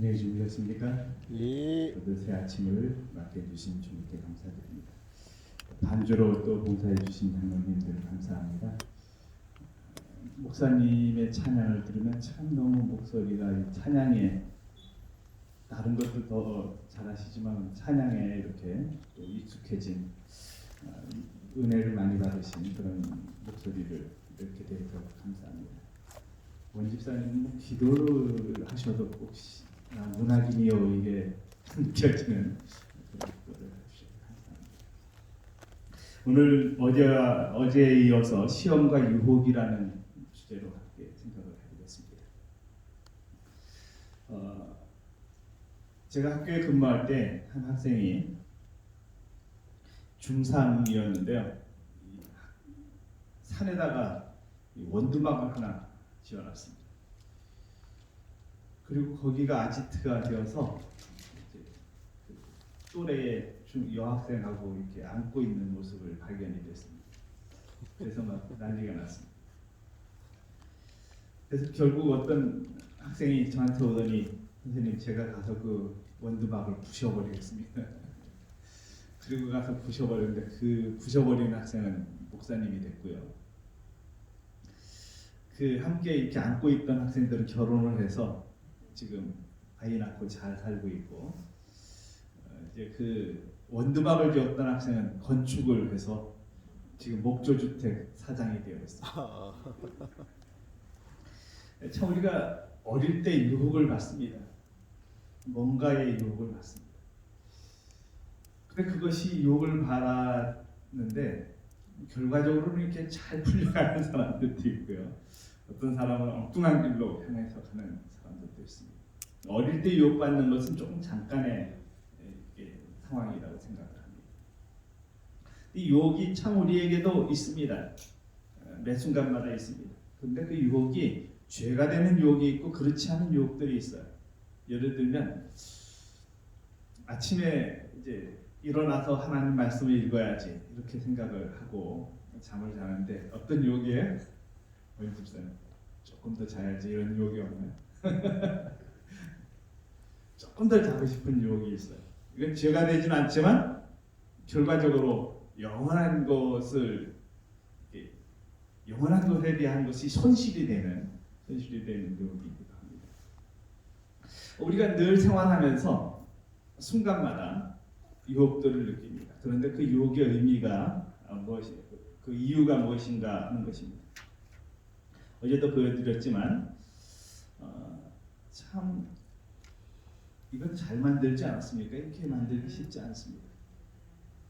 안녕히 주무셨습니까? 예. 저도 새 아침을 맡겨주신 주님께 감사드립니다. 반주로 또 봉사해주신 장로님들 감사합니다. 목사님의 찬양을 들으면 참 너무 목소리가 이 찬양에 다른 것도 더 잘하시지만 찬양에 이렇게 또 익숙해진 은혜를 많이 받으신 그런 목소리를 이렇게 돼서 감사합니다. 원 집사님 뭐 기도를 하셔도 꼭 문학인이요 이게 느껴지는 그런 기도를 해주셔서 감사합니다. 오늘 어제에 이어서 시험과 유혹이라는 주제로 함께 생각을 해보겠습니다. 제가 학교에 근무할 때 한 학생이 중3이었는데요. 산에다가 원두막을 하나 지어놨습니다. 그리고 거기가 아지트가 되어서 이제 그 또래의 여학생하고 이렇게 안고 있는 모습을 발견이 됐습니다. 그래서 막 난리가 났습니다. 그래서 결국 어떤 학생이 저한테 오더니 선생님 제가 가서 그 원두막을 부셔버리겠습니다. 그리고 가서 부셔버렸는데 그 부셔버린 학생은 목사님이 됐고요. 그 함께 이렇게 안고 있던 학생들은 결혼을 해서 지금 아이 낳고 잘 살고 있고 이제 그 원두막을 지었던 학생은 건축을 해서 지금 목조주택 사장이 되어 있습니다. 참 우리가 어릴 때 유혹을 받습니다. 뭔가의 유혹을 받습니다. 근데 그것이 유혹을 받았는데 결과적으로는 이렇게 잘 풀려가는 사람들도 있고요. 어떤 사람은 엉뚱한 길로 향해서 가는 사람들도 있습니다. 어릴 때 유혹받는 것은 조금 잠깐의 상황이라고 생각을 합니다. 이 유혹이 참 우리에게도 있습니다. 매 순간마다 있습니다. 그런데 그 유혹이 죄가 되는 유혹이 있고 그렇지 않은 유혹들이 있어요. 예를 들면 아침에 이제 일어나서 하나님 말씀을 읽어야지 이렇게 생각을 하고 잠을 자는데 어떤 유혹이에요? 집사님 조금 더 자야지 이런 유혹이 없나요? 조금 더 자고 싶은 유혹이 있어요. 이건 죄가 되진 않지만 결과적으로 영원한 것에 대한 것이 손실이 되는 유혹이기도 합니다. 우리가 늘 생활하면서 순간마다 유혹들을 느낍니다. 그런데 그 유혹의 의미가 그 이유가 무엇인가 하는 것입니다. 어제도 보여드렸지만 참 이건 잘 만들지 않았습니까? 이렇게 만들기 쉽지 않습니다.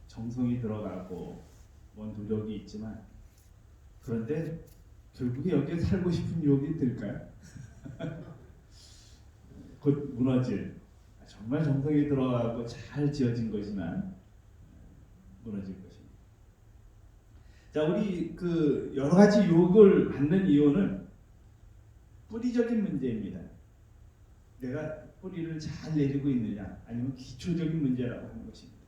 정성이 들어가고 뭔 노력이 있지만 그런데 결국에 여기에 살고 싶은 유혹이 들까요? 곧 무너질 정말 정성이 들어가고 잘 지어진 것이지만 무너질 것입니다. 자, 우리 그 여러 가지 유혹을 받는 이유는 뿌리적인 문제입니다. 내가 뿌리를 잘 내리고 있느냐, 아니면 기초적인 문제라고 하는 것입니다.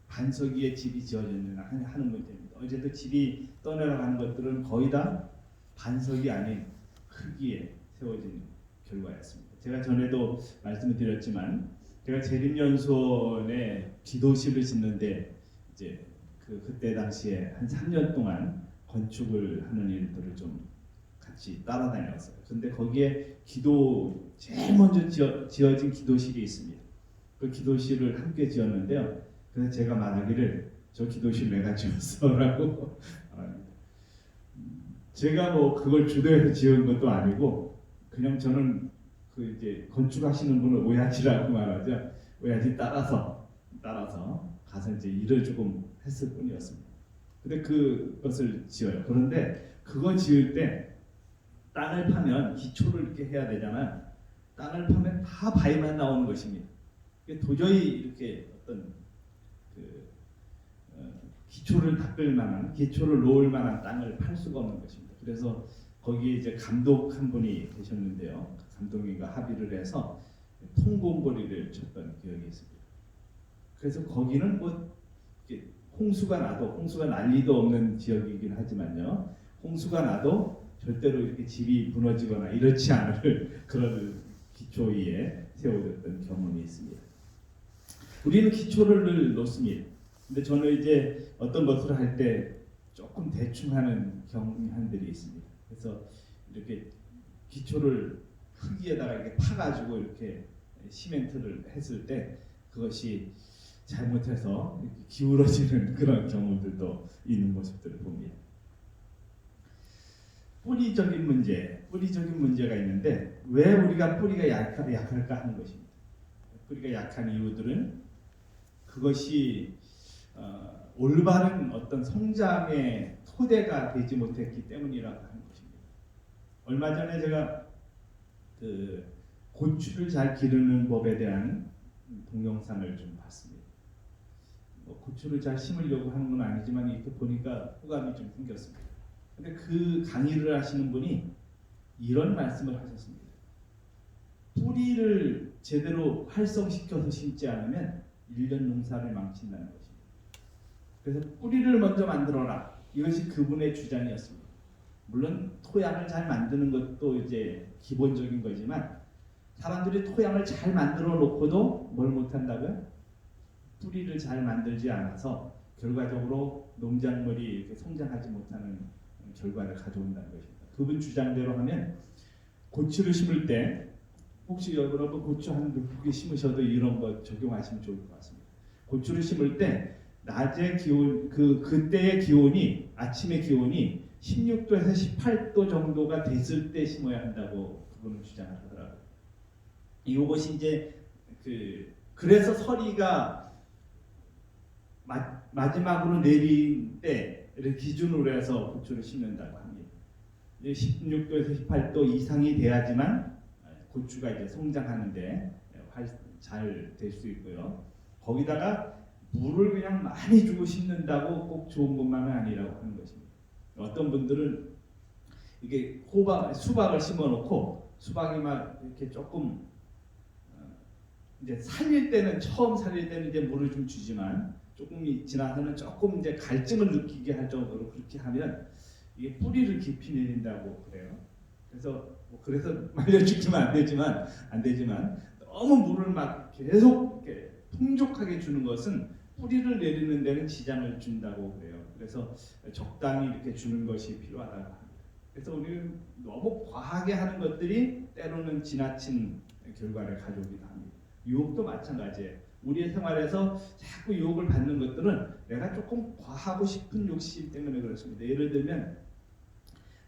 반석 위에 집이 지어졌느냐 하는 문제입니다. 어제도 집이 떠내려가는 것들은 거의 다 반석이 아닌 흙 위에 세워진 결과였습니다. 제가 전에도 말씀을 드렸지만 제가 재림연수원에 기도실을 짓는데 이제 그때 당시에 한 3년 동안 건축을 하는 일들을 좀 같이 따라다녔어요. 근데 거기에 제일 먼저 지어진 기도실이 있습니다. 그 기도실을 함께 지었는데요. 그래서 제가 말하기를 저 기도실 내가 지었어라고 말합니다. 제가 뭐 그걸 주도해서 지은 것도 아니고 그냥 저는 그 이제 건축하시는 분을 오야지라고 말하죠. 오야지 따라서 가서 이제 일을 조금 했을 뿐이었습니다. 근데 그것을 지어요. 그런데 그거 지을 때 땅을 파면 기초를 이렇게 해야 되잖아요. 땅을 파면 다 바위만 나오는 것입니다. 도저히 이렇게 어떤 기초를 닦을 만한, 기초를 놓을 만한 땅을 팔 수가 없는 것입니다. 그래서 거기에 이제 감독 한 분이 계셨는데요. 감독님과 합의를 해서 통공고리를 쳤던 기억이 있습니다. 그래서 거기는 뭐 홍수가 날 리도 없는 지역이긴 하지만요. 홍수가 나도 절대로 이렇게 집이 무너지거나 이렇지 않을 그런 기초 위에 세워졌던 경험이 있습니다. 우리는 기초를 늘 놓습니다. 근데 저는 이제 어떤 것을 할 때 조금 대충 하는 경향들이 있습니다. 그래서 이렇게 기초를 흙 위에다가 이렇게 파가지고 이렇게 시멘트를 했을 때 그것이 잘못해서 이렇게 기울어지는 그런 경우들도 있는 모습들을 봅니다. 뿌리적인 문제가 있는데 왜 우리가 뿌리가 약할까 하는 것입니다. 뿌리가 약한 이유들은 그것이 올바른 어떤 성장의 토대가 되지 못했기 때문이라고 하는 것입니다. 얼마 전에 제가 그 고추를 잘 기르는 법에 대한 동영상을 좀 봤습니다. 고추를 잘 심으려고 하는 건 아니지만 이렇게 보니까 호감이 좀 생겼습니다. 근데 그 강의를 하시는 분이 이런 말씀을 하셨습니다. 뿌리를 제대로 활성시켜서 심지 않으면 1년 농사를 망친다는 것입니다. 그래서 뿌리를 먼저 만들어라. 이것이 그분의 주장이었습니다. 물론 토양을 잘 만드는 것도 이제 기본적인 거지만 사람들이 토양을 잘 만들어 놓고도 뭘 못한다고요? 뿌리를 잘 만들지 않아서 결과적으로 농작물이 이렇게 성장하지 못하는 결과를 가져온다는 것입니다. 그분 주장대로 하면 고추를 심을 때 혹시 여러분 고추 한 6개 심으셔도 이런 거 적용하시면 좋을 것 같습니다. 고추를 심을 때 낮의 기온 그때의 기온이 아침의 기온이 16도에서 18도 정도가 됐을 때 심어야 한다고 그분은 주장을 하더라고요. 이것이 이제 그래서 서리가 마지막으로 내린 때를 기준으로 해서 고추를 심는다고 합니다. 16도에서 18도 이상이 돼야지만 고추가 이제 성장하는데 잘 될 수 있고요. 거기다가 물을 그냥 많이 주고 심는다고 꼭 좋은 것만은 아니라고 하는 것입니다. 어떤 분들은 이게 수박을 심어놓고 수박이 막 이렇게 조금 이제 처음 살릴 때는 이제 물을 좀 주지만 조금 지나서는 조금 이제 갈증을 느끼게 할 정도로 그렇게 하면 이게 뿌리를 깊이 내린다고 그래요. 그래서 말려 죽지만 안 되지만 너무 물을 막 계속 이렇게 풍족하게 주는 것은 뿌리를 내리는 데는 지장을 준다고 그래요. 그래서 적당히 이렇게 주는 것이 필요하다고 합니다. 그래서 우리는 너무 과하게 하는 것들이 때로는 지나친 결과를 가져오기도 합니다. 유혹도 마찬가지예요. 우리의 생활에서 자꾸 유혹을 받는 것들은 내가 조금 과하고 싶은 욕심 때문에 그렇습니다. 예를 들면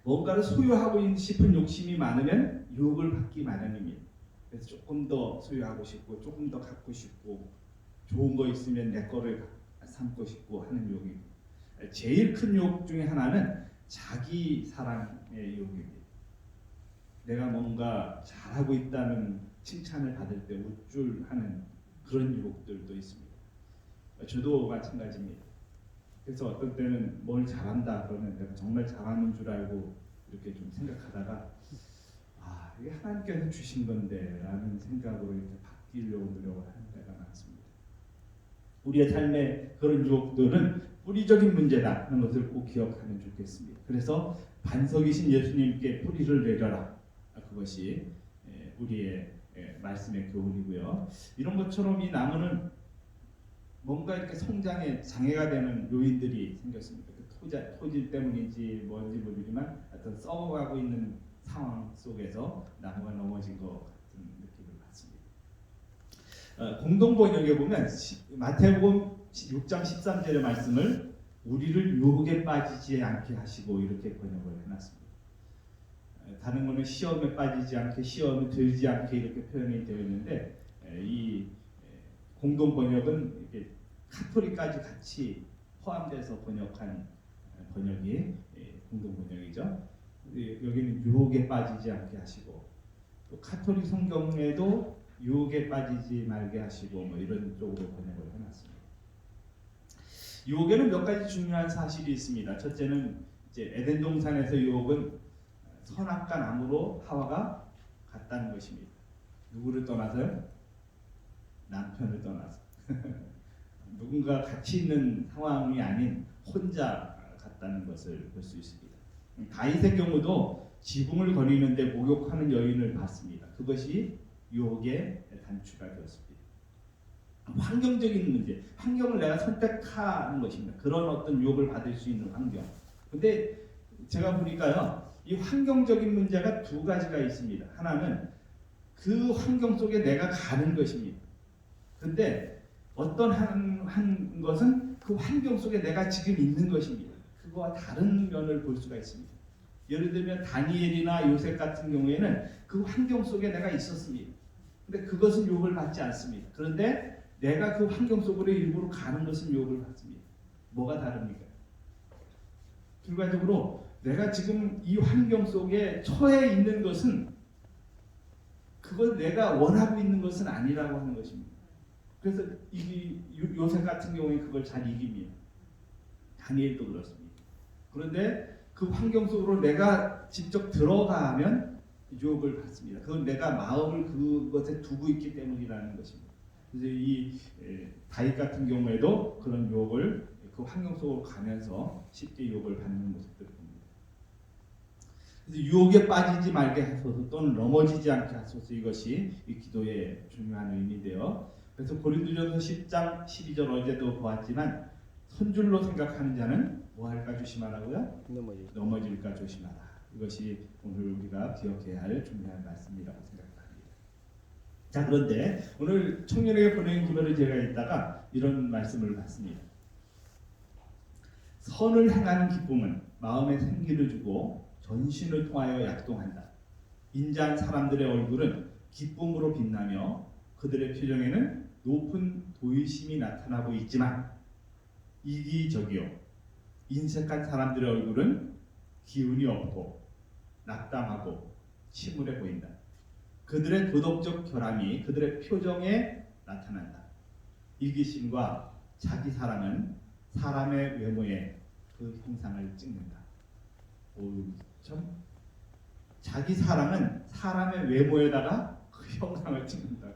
뭔가를 소유하고 싶은 욕심이 많으면 유혹을 받기 마련입니다. 그래서 조금 더 소유하고 싶고 조금 더 갖고 싶고 좋은 거 있으면 내 거를 삼고 싶고 하는 유혹입니다. 제일 큰 유혹 중에 하나는 자기 사랑의 유혹입니다. 내가 뭔가 잘하고 있다는 칭찬을 받을 때 우쭐하는 그런 유혹들도 있습니다. 저도 마찬가지입니다. 그래서 어떤 때는 뭘 잘한다 그러면 내가 정말 잘하는 줄 알고 이렇게 좀 생각하다가 이게 하나님께서 주신 건데 라는 생각으로 이렇게 바뀌려고 노력을 하는 때가 많습니다. 우리의 삶의 그런 유혹들은 뿌리적인 문제다 하는 것을 꼭 기억하면 좋겠습니다. 그래서 반석이신 예수님께 뿌리를 내려라. 그것이 우리의 말씀의 교훈이고요. 이런 것처럼 이 나무는 뭔가 이렇게 성장에 장애가 되는 요인들이 생겼습니다. 토질 때문인지 뭔지 모르지만 어떤 썩어가고 있는 상황 속에서 나무가 넘어진 것 같은 느낌을 받습니다. 공동 번역에 보면 마태복음 6장 13절의 말씀을 우리를 유혹에 빠지지 않게 하시고 이렇게 번역을 해놨습니다. 다른 거는 시험에 빠지지 않게, 시험에 들지 않게 이렇게 표현이 되어 있는데 이 공동 번역은 이렇게 카톨릭까지 같이 포함돼서 번역한 번역이 공동 번역이죠. 여기는 유혹에 빠지지 않게 하시고 또 카톨릭 성경에도 유혹에 빠지지 말게 하시고 뭐 이런 쪽으로 번역을 해놨습니다. 유혹에는 몇 가지 중요한 사실이 있습니다. 첫째는 이제 에덴 동산에서 유혹은 선악과 나무로 하와가 갔다는 것입니다. 누구를 떠나서요? 남편을 떠나서. 누군가 같이 있는 상황이 아닌 혼자 갔다는 것을 볼 수 있습니다. 다윗의 경우도 지붕을 거리는데 목욕하는 여인을 봤습니다. 그것이 유혹의 단추가 되었습니다. 환경적인 문제, 환경을 내가 선택하는 것입니다. 그런 어떤 유혹을 받을 수 있는 환경. 근데 제가 보니까요, 이 환경적인 문제가 두 가지가 있습니다. 하나는 그 환경 속에 내가 가는 것입니다. 근데 어떤 한 것은 그 환경 속에 내가 지금 있는 것입니다. 그거와 다른 면을 볼 수가 있습니다. 예를 들면 다니엘이나 요셉 같은 경우에는 그 환경 속에 내가 있었습니다. 근데 그것은 유혹을 받지 않습니다. 그런데 내가 그 환경 속으로 일부러 가는 것은 유혹을 받습니다. 뭐가 다릅니까? 결과적으로 내가 지금 이 환경 속에 처해 있는 것은 그걸 내가 원하고 있는 것은 아니라고 하는 것입니다. 그래서 이 요셉 같은 경우에 그걸 잘 이깁니다. 다니엘도 그렇습니다. 그런데 그 환경 속으로 내가 직접 들어가면 유혹을 받습니다. 그건 내가 마음을 그것에 두고 있기 때문이라는 것입니다. 그래서 이 다윗 같은 경우에도 그런 유혹을 그 환경 속으로 가면서 쉽게 유혹을 받는 모습들을 봅니다. 그래서 유혹에 빠지지 말게 하소서 또는 넘어지지 않게 하소서 이것이 이 기도의 중요한 의미인데요. 그래서 고린도전서 10장 12절 어제도 보았지만 선줄로 생각하는 자는 뭐할까 조심하라고요? 넘어질까 조심하라. 이것이 오늘 우리가 기억해야 할 중요한 말씀이라고 생각합니다. 자, 그런데 오늘 청년에게 보낸 기도를 제가 읽다가 이런 말씀을 봤습니다. 선을 행하는 기쁨은 마음에 생기를 주고 전신을 통하여 약동한다. 인자한 사람들의 얼굴은 기쁨으로 빛나며 그들의 표정에는 높은 도의심이 나타나고 있지만 이기적이요 인색한 사람들의 얼굴은 기운이 없고 낙담하고 침울해 보인다. 그들의 도덕적 결함이 그들의 표정에 나타난다. 이기심과 자기 사랑은 사람의 외모에 그 형상을 찍는다. 참 자기 사랑은 사람의 외모에다가 그 형상을 찍는다.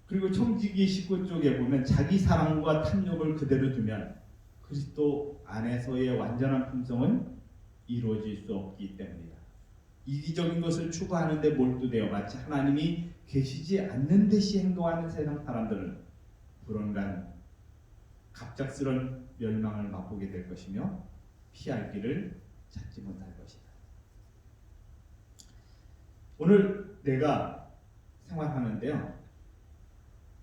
그리고 청지기 19쪽에 보면 자기 사랑과 탐욕을 그대로 두면 그리스도 안에서의 완전한 품성은 이루어질 수 없기 때문이다. 이기적인 것을 추구하는 데 몰두되어 마치 하나님이 계시지 않는 듯이 행동하는 세상 사람들은 불언간 갑작스런 멸망을 맛보게 될 것이며 피할 길을 찾지 못할 것이다. 오늘 내가 생활하는데요,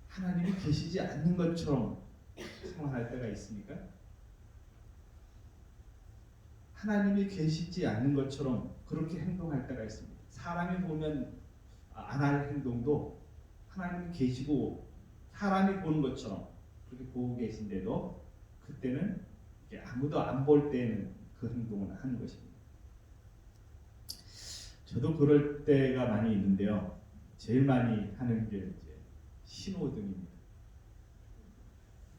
하나님이 계시지 않는 것처럼 생활할 때가 있습니까? 하나님이 계시지 않는 것처럼 그렇게 행동할 때가 있습니다. 사람이 보면 안 할 행동도 하나님이 계시고 사람이 보는 것처럼 그렇게 보고 계신데도 그때는 아무도 안 볼 때는 그 행동을 하는 것입니다. 저도 그럴 때가 많이 있는데요. 제일 많이 하는 게 이제 신호등입니다.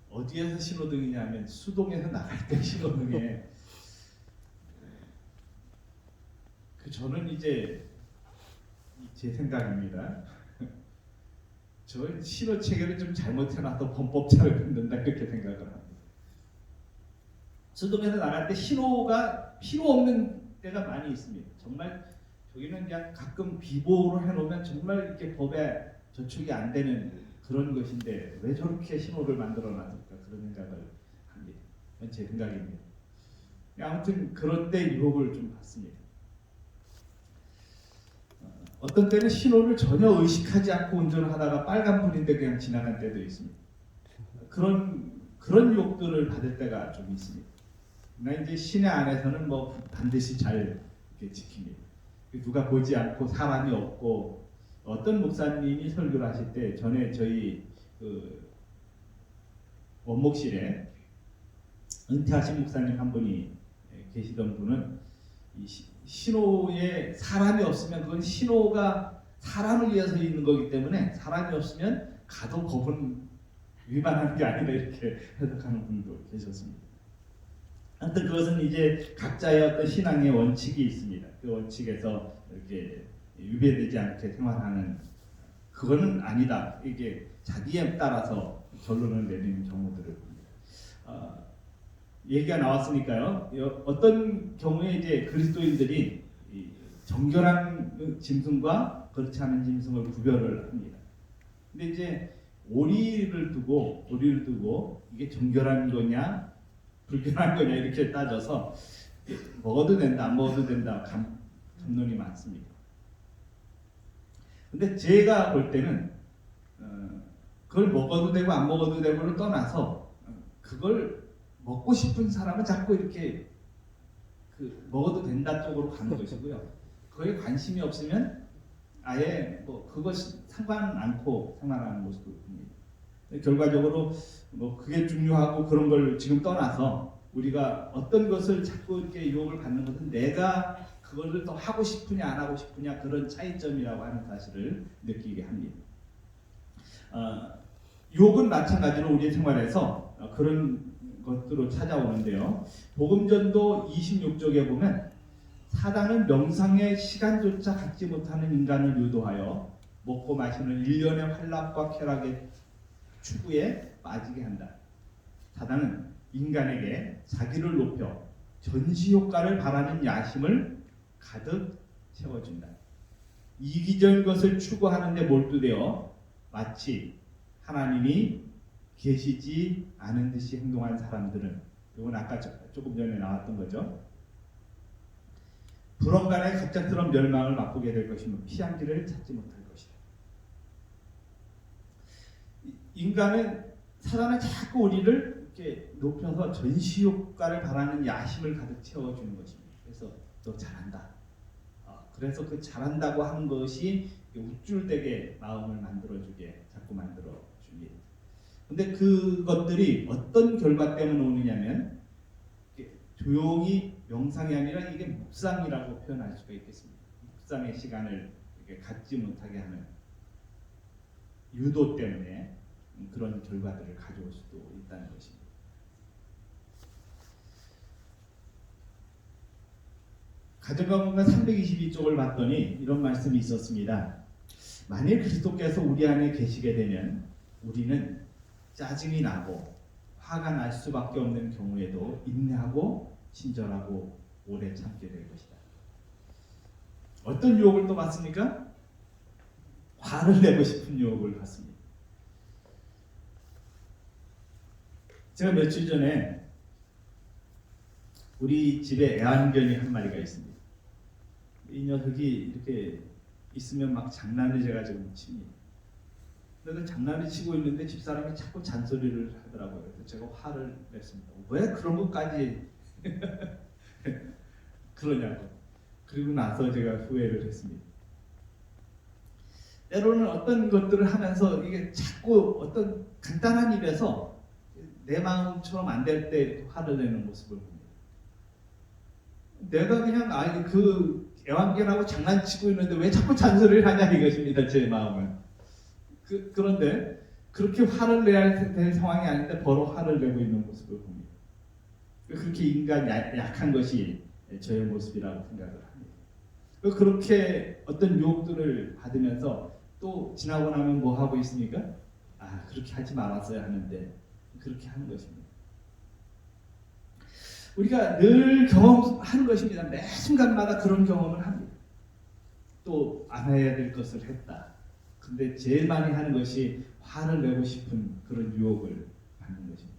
어디에서 신호등이냐면 수동에서 나갈 때 신호등에 저는 이제 제 생각입니다. 저 신호 체계를 좀 잘못해놔서 범법자를 듣는다 그렇게 생각을 합니다. 수동에서 나갈 때 신호가 필요 없는 때가 많이 있습니다. 정말 저기는 그냥 가끔 비보로 해놓으면 정말 이렇게 법에 저촉이 안 되는 그런 것인데 왜 저렇게 신호를 만들어놨을까 그런 생각을 합니다. 그건 제 생각입니다. 아무튼 그럴 때 유혹을 좀 받습니다. 어떤 때는 신호를 전혀 의식하지 않고 운전을 하다가 빨간불인데 그냥 지나갈 때도 있습니다. 그런 유혹들을 받을 때가 좀 있습니다. 그러나 이제 신의 안에서는 뭐 반드시 잘 이렇게 지킵니다. 누가 보지 않고 사람이 없고 어떤 목사님이 설교를 하실 때 전에 저희 그 원목실에 은퇴하신 목사님 한 분이 계시던 분은 이 신호에 사람이 없으면 그건 신호가 사람을 위해서 있는 거기 때문에 사람이 없으면 가도 법은 위반하는 게 아니라 이렇게 해석하는 분도 계셨습니다. 아무튼 그것은 이제 각자의 어떤 신앙의 원칙이 있습니다. 그 원칙에서 이렇게 위배되지 않게 생활하는 그거는 아니다. 이게 자기에 따라서 결론을 내리는 경우들을 봅니다. 얘기가 나왔으니까요. 어떤 경우에 이제 그리스도인들이 정결한 짐승과 그렇지 않은 짐승을 구별을 합니다. 근데 이제 오리를 두고 이게 정결한 거냐 불결한 거냐 이렇게 따져서 먹어도 된다 안 먹어도 된다 감론이 많습니다. 근데 제가 볼 때는 그걸 먹어도 되고 안 먹어도 되고를 떠나서 그걸 먹고 싶은 사람은 자꾸 이렇게 먹어도 된다 쪽으로 가는 것이고요. 그거에 관심이 없으면 아예 뭐 그것이 상관하는 모습을 봅니다. 결과적으로 뭐 그게 중요하고 그런 걸 지금 떠나서 우리가 어떤 것을 자꾸 이렇게 유혹을 받는 것은 내가 그거를 더 하고 싶으냐 안 하고 싶으냐 그런 차이점이라고 하는 사실을 느끼게 합니다. 유혹은 마찬가지로 우리의 생활에서 그런 것들로 찾아오는데요. 복음전도 26쪽에 보면 사단은 명상의 시간조차 갖지 못하는 인간을 유도하여 먹고 마시는 일련의 환락과 쾌락의 추구에 빠지게 한다. 사단은 인간에게 자기를 높여 전시효과를 바라는 야심을 가득 채워준다. 이기적인 것을 추구하는 데 몰두되어 마치 하나님이 계시지 않은 듯이 행동한 사람들은, 이건 아까 조금 전에 나왔던 거죠. 불언간의 갑작스러운 멸망을 맛보게 될 것이며 피한 길을 찾지 못할 것이다. 인간은 사단은 자꾸 우리를 이렇게 높여서 전시효과를 바라는 야심을 가득 채워주는 것입니다. 그래서 너 잘한다. 그래서 그 잘한다고 하는 것이 우쭐대게 마음을 만들어주게 자꾸 만들어줍니다. 근데 그것들이 어떤 결과 때문에 오느냐면 조용히 명상이 아니라 이게 묵상이라고 표현할 수가 있겠습니다. 묵상의 시간을 이렇게 갖지 못하게 하는 유도 때문에 그런 결과들을 가져올 수도 있다는 것입니다. 가정과 문가 322쪽을 봤더니 이런 말씀이 있었습니다. 만일 그리스도께서 우리 안에 계시게 되면 우리는 짜증이 나고 화가 날 수밖에 없는 경우에도 인내하고 친절하고 오래 참게 될 것이다. 어떤 유혹을 또 받습니까? 화를 내고 싶은 유혹을 받습니다. 제가 며칠 전에 우리 집에 애완견이 한 마리가 있습니다. 이 녀석이 이렇게 있으면 막 장난을 제가 지금 칩니다. 근데 장난을 치고 있는데 집사람이 자꾸 잔소리를 하더라고요. 그래서 제가 화를 냈습니다. 왜 그런 것까지 그러냐고. 그리고 나서 제가 후회를 했습니다. 때로는 어떤 것들을 하면서 이게 자꾸 어떤 간단한 일에서 내 마음처럼 안 될 때 화를 내는 모습을 봅니다. 내가 그냥 그 애완견하고 장난치고 있는데 왜 자꾸 잔소리를 하냐 이것입니다. 제 마음은. 그런데 그렇게 화를 내야 될 상황이 아닌데 바로 화를 내고 있는 모습을 봅니다. 그렇게 인간 약한 것이 저의 모습이라고 생각을 합니다. 그렇게 어떤 유혹들을 받으면서 또 지나고 나면 뭐 하고 있습니까? 그렇게 하지 말았어야 하는데 그렇게 하는 것입니다. 우리가 늘 경험하는 것입니다. 매 순간마다 그런 경험을 합니다. 또 안 해야 될 것을 했다. 근데 제일 많이 하는 것이 화를 내고 싶은 그런 유혹을 받는 것입니다.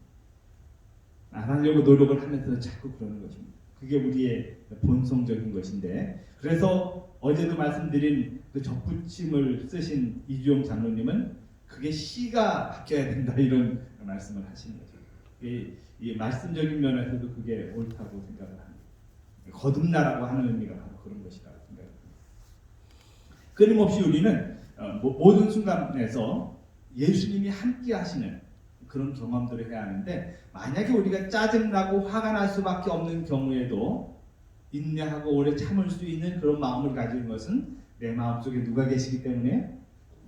안 하려고 노력을 하면서 자꾸 그러는 것입니다. 그게 우리의 본성적인 것인데, 그래서 어제도 말씀드린 그 접붙임을 쓰신 이주영 장로님은 그게 시가 바뀌어야 된다 이런 말씀을 하시는 거죠. 이 말씀적인 면에서도 그게 옳다고 생각을 합니다. 거듭나라고 하는 의미가 바로 그런 것이라고 생각합니다. 끊임없이 우리는 모든 순간에서 예수님이 함께 하시는 그런 경험들을 해야 하는데, 만약에 우리가 짜증나고 화가 날 수밖에 없는 경우에도 인내하고 오래 참을 수 있는 그런 마음을 가진 것은 내 마음속에 누가 계시기 때문에?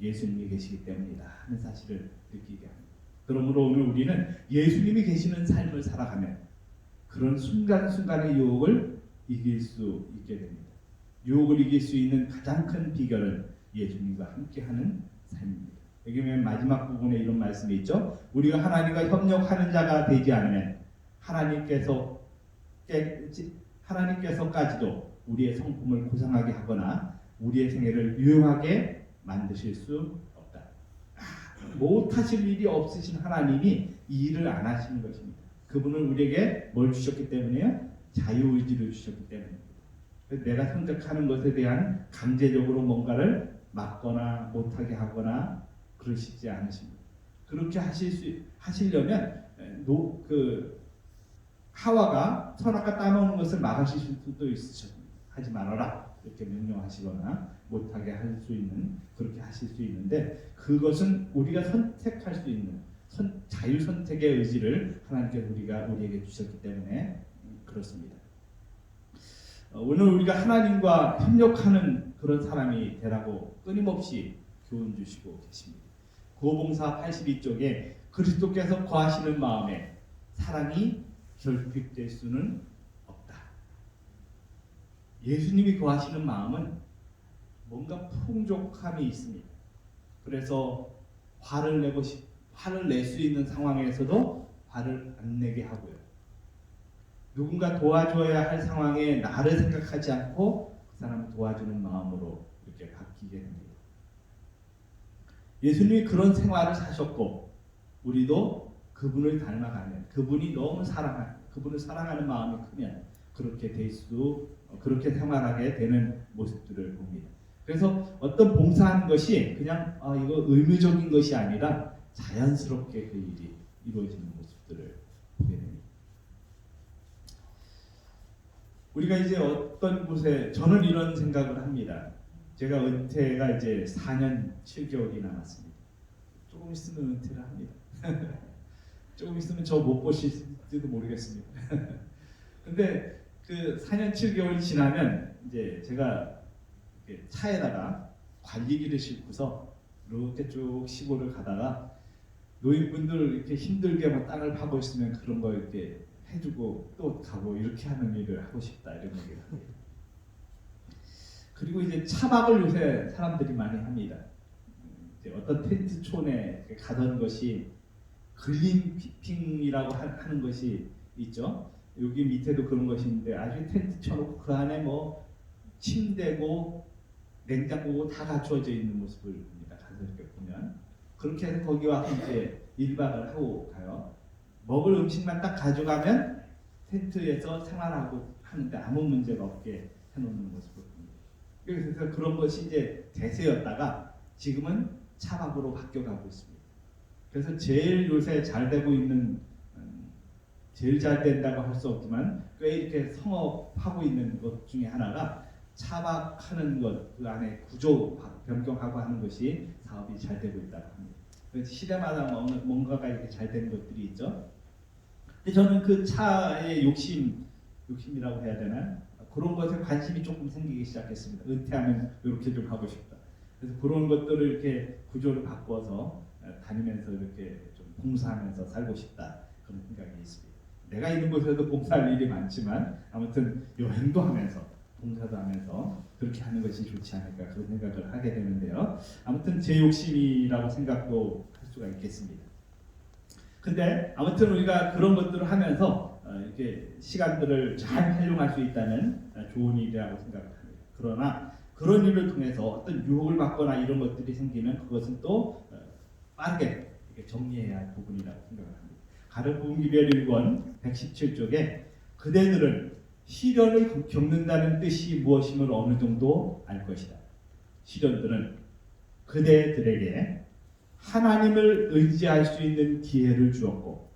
예수님이 계시기 때문이다 하는 사실을 느끼게 합니다. 그러므로 오늘 우리는 예수님이 계시는 삶을 살아가면 그런 순간순간의 유혹을 이길 수 있게 됩니다. 유혹을 이길 수 있는 가장 큰 비결은 예수님과 함께하는 삶입니다. 여기 맨 마지막 부분에 이런 말씀이 있죠. 우리가 하나님과 협력하는 자가 되지 않으면 하나님께서까지도 우리의 성품을 고상하게 하거나 우리의 생애를 유용하게 만드실 수 없다. 못하실 일이 없으신 하나님이 이 일을 안 하시는 것입니다. 그분은 우리에게 뭘 주셨기 때문에요? 자유의지를 주셨기 때문입니다. 내가 선택하는 것에 대한 강제적으로 뭔가를 막거나 못하게 하거나 그러시지 않으십니다. 그렇게 하시려면 하와가 선악과 따먹는 것을 막으실 수도 있으셨습니다. 하지 말아라 이렇게 명령하시거나 못하게 할 수 있는, 그렇게 하실 수 있는데, 그것은 우리가 선택할 수 있는 자유 선택의 의지를 하나님께서 우리에게 주셨기 때문에 그렇습니다. 오늘 우리가 하나님과 협력하는 그런 사람이 되라고 끊임없이 교훈 주시고 계십니다. 구호봉사 82쪽에 그리스도께서 거하시는 마음에 사랑이 결핍될 수는 없다. 예수님이 거하시는 마음은 뭔가 풍족함이 있습니다. 그래서 화를 낼 수 있는 상황에서도 화를 안 내게 하고요. 누군가 도와줘야 할 상황에 나를 생각하지 않고 그 사람을 도와주는 마음으로 이렇게 바뀌게 됩니다. 예수님이 그런 생활을 사셨고 우리도 그분을 닮아가면, 그분이 너무 그분을 사랑하는 마음이 크면 그렇게 생활하게 되는 모습들을 봅니다. 그래서 어떤 봉사하는 것이 그냥 이거 의무적인 것이 아니라 자연스럽게 그 일이 이루어지는 모습들을 보게 됩니다. 우리가 이제 어떤 곳에, 저는 이런 생각을 합니다. 제가 은퇴가 이제 4년 7개월이 남았습니다. 조금 있으면 은퇴를 합니다. 조금 있으면 저 못 보실지도 모르겠습니다. 근데 그 4년 7개월이 지나면 이제 제가 차에다가 관리기를 싣고서 이렇게 쭉 시골을 가다가 노인분들 이렇게 힘들게 뭐 땅을 파고 있으면 그런 거 이렇게 해주고 또 가고 이렇게 하는 일을 하고 싶다, 이런 얘기를 합니다. 그리고 이제 차박을 요새 사람들이 많이 합니다. 이제 어떤 텐트촌에 가던 것이 글램핑이라고 하는 것이 있죠. 여기 밑에도 그런 것이 있는데 아주 텐트 쳐놓고 그 안에 뭐 침대고 냉장고고 다 갖추어져 있는 모습을 봅니다. 가서 이렇게 보면 그렇게 해서 거기 와서 이제 1박을 하고 가요. 먹을 음식만 딱 가져가면 텐트에서 생활하고 하는데 아무 문제가 없게 해놓는 모습을 봅니다. 그래서 그런 것이 이제 대세였다가 지금은 차박으로 바뀌어가고 있습니다. 그래서 제일 요새 잘 되고 있는, 제일 잘 된다고 할 수 없지만 꽤 이렇게 성업하고 있는 것 중에 하나가 차박하는 것, 그 안에 구조 변경하고 하는 것이 사업이 잘 되고 있다고 합니다. 그래서 시대마다 뭔가가 이렇게 잘 되는 것들이 있죠. 근데 저는 그 차의 욕심이라고 해야 되나? 그런 것에 관심이 조금 생기기 시작했습니다. 은퇴하면 이렇게 좀 하고 싶다. 그래서 그런 것들을 이렇게 구조를 바꿔서 다니면서 이렇게 좀 봉사하면서 살고 싶다, 그런 생각이 있습니다. 내가 있는 곳에도 봉사할 일이 많지만 아무튼 여행도 하면서 봉사도 하면서 그렇게 하는 것이 좋지 않을까, 그런 생각을 하게 되는데요. 아무튼 제 욕심이라고 생각도 할 수가 있겠습니다. 근데 아무튼 우리가 그런 것들을 하면서 이렇게 시간들을 잘 활용할 수 있다면 좋은 일이라고 생각을 합니다. 그러나 그런 일을 통해서 어떤 유혹을 받거나 이런 것들이 생기면 그것은 또 빠르게 정리해야 할 부분이라고 생각을 합니다. 가르복음기별 1권 117쪽에 그대들은 시련을 겪는다는 뜻이 무엇임을 어느 정도 알 것이다. 시련들은 그대들에게 하나님을 의지할 수 있는 기회를 주었고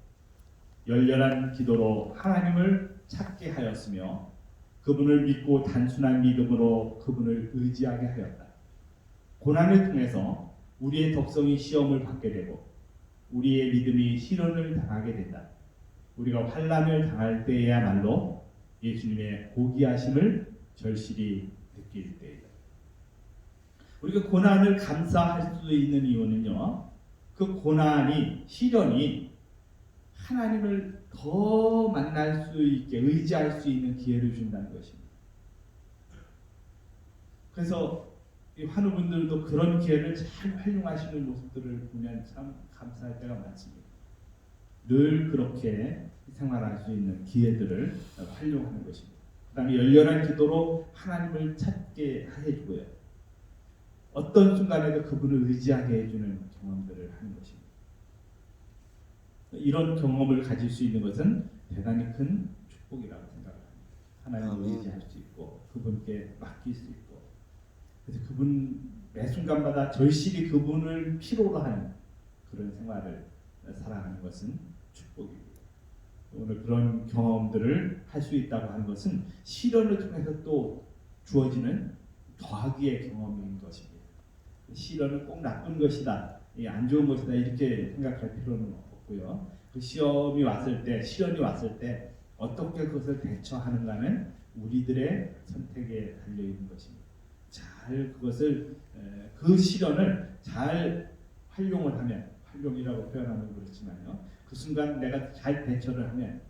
열렬한 기도로 하나님을 찾게 하였으며 그분을 믿고 단순한 믿음으로 그분을 의지하게 하였다. 고난을 통해서 우리의 덕성이 시험을 받게 되고 우리의 믿음이 시련을 당하게 된다. 우리가 환난을 당할 때야말로 예수님의 고귀하심을 절실히 느낄 때이다. 우리가 고난을 감사할 수 있는 이유는요, 그 고난이, 시련이 하나님을 더 만날 수 있게 의지할 수 있는 기회를 준다는 것입니다. 그래서 이 환우분들도 그런 기회를 잘 활용하시는 모습들을 보면 참 감사할 때가 많습니다. 늘 그렇게 생활할 수 있는 기회들을 활용하는 것입니다. 그다음에 열렬한 기도로 하나님을 찾게 해주고요. 어떤 순간에도 그분을 의지하게 해주는 경험들을 하는 것입니다. 이런 경험을 가질 수 있는 것은 대단히 큰 축복이라고 생각합니다. 하나님을 의지할 수 있고 그분께 맡길 수 있고, 그래서 그분 매 순간마다 절실히 그분을 필요로 하는 그런 생활을 살아가는 것은 축복입니다. 오늘 그런 경험들을 할 수 있다고 하는 것은 시련을 통해서 또 주어지는 더하기의 경험인 것입니다. 시련은 꼭 나쁜 것이다, 안 좋은 것이다 이렇게 생각할 필요는 없고요. 그 시련이 왔을 때 어떻게 그것을 대처하는가는 우리들의 선택에 달려 있는 것입니다. 잘 그것을 그 시련을 잘 활용을 하면, 활용이라고 표현하면 그렇지만요, 그 순간 내가 잘 대처를 하면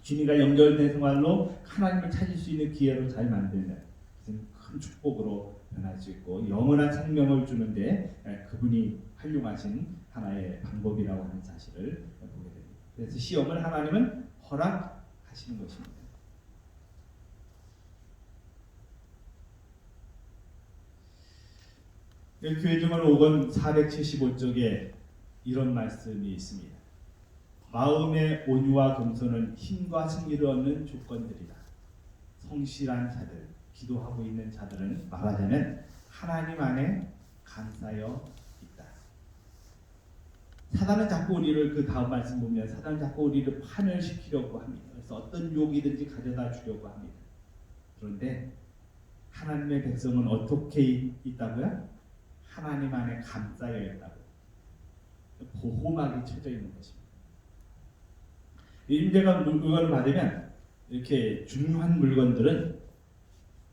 주님과 연결된 생활로 하나님을 찾을 수 있는 기회로 잘 만들면 큰 축복으로 변할 수 있고 영원한 생명을 주는데 그분이 활용하신 하나의 방법이라고 하는 사실을 보게 됩니다. 그래서 시험을 하나님은 허락하시는 것입니다. 교회증언 5권 475쪽에 이런 말씀이 있습니다. 마음의 온유와 겸손은 힘과 승리를 얻는 조건들이다. 성실한 자들, 기도하고 있는 자들은 말하자면 하나님 안에 감싸여 있다. 사단은 자꾸 우리를, 그 다음 말씀 보면 사단은 자꾸 우리를 파멸시키려고 합니다. 그래서 어떤 유혹이든지 가져다 주려고 합니다. 그런데 하나님의 백성은 어떻게 있다고요? 하나님 안에 감싸여 있다고. 보호막이 쳐져 있는 것입니다. 임대가 물건을 받으면 이렇게 중요한 물건들은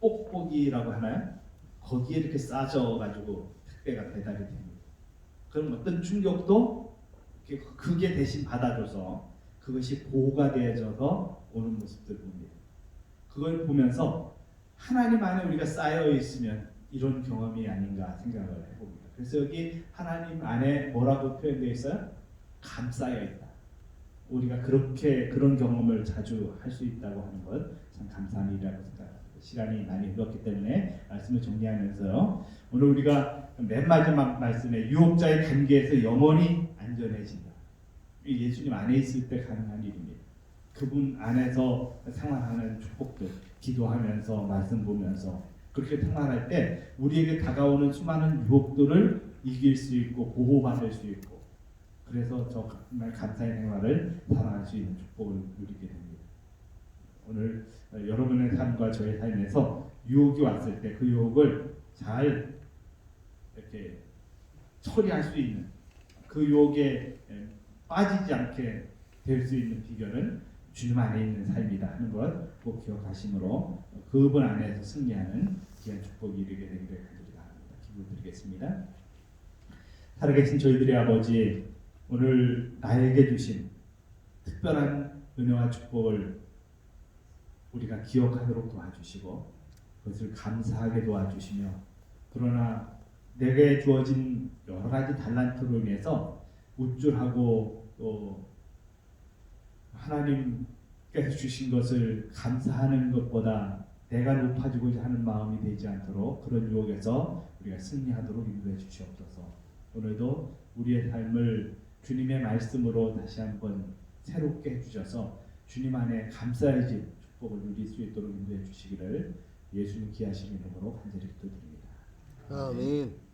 뽁뽁이라고 하나요? 거기에 이렇게 싸져가지고 택배가 배달이 됩니다. 그럼 어떤 충격도 그게 대신 받아줘서 그것이 보호가 되어져서 오는 모습들을 봅니다. 그걸 보면서 하나님 안에 우리가 쌓여 있으면 이런 경험이 아닌가 생각을 해봅니다. 그래서 여기 하나님 안에 뭐라고 표현되어 있어요? 감싸여 있다. 우리가 그렇게 그런 경험을 자주 할 수 있다고 하는 것 참 감사한 일이라고 생각합니다. 시간이 많이 흘렀기 때문에 말씀을 정리하면서요, 오늘 우리가 맨 마지막 말씀에 유혹자의 관계에서 영원히 안전해진다. 예수님 안에 있을 때 가능한 일입니다. 그분 안에서 생활하는 축복들, 기도하면서 말씀 보면서 그렇게 생활할 때 우리에게 다가오는 수많은 유혹들을 이길 수 있고 보호받을 수 있고, 그래서 저 정말 감사의 생활을 살아갈 수 있는 축복을 누리게 됩니다. 오늘 여러분의 삶과 저의 삶에서 유혹이 왔을 때 그 유혹을 잘 이렇게 처리할 수 있는, 그 유혹에 빠지지 않게 될 수 있는 비결은 주님 안에 있는 삶이다 하는 것 꼭 기억하심으로 그분 안에서 승리하는 귀한 축복이 이르게 되기를 간절히 바랍니다. 기도드리겠습니다. 살아계신 저희들의 아버지, 오늘 나에게 주신 특별한 은혜와 축복을 우리가 기억하도록 도와주시고 그것을 감사하게 도와주시며, 그러나 내게 주어진 여러 가지 달란트로 인해서 우쭐하고 또 하나님께서 주신 것을 감사하는 것보다 내가 높아지고자 하는 마음이 되지 않도록 그런 유혹에서 우리가 승리하도록 인도해 주시옵소서. 오늘도 우리의 삶을 주님의 말씀으로 다시 한번 새롭게 해주셔서 주님 안에 감사의 축복을 누릴 수 있도록 인도해 주시기를 예수님 귀하신 이름으로 간절히 기도드립니다. 아멘.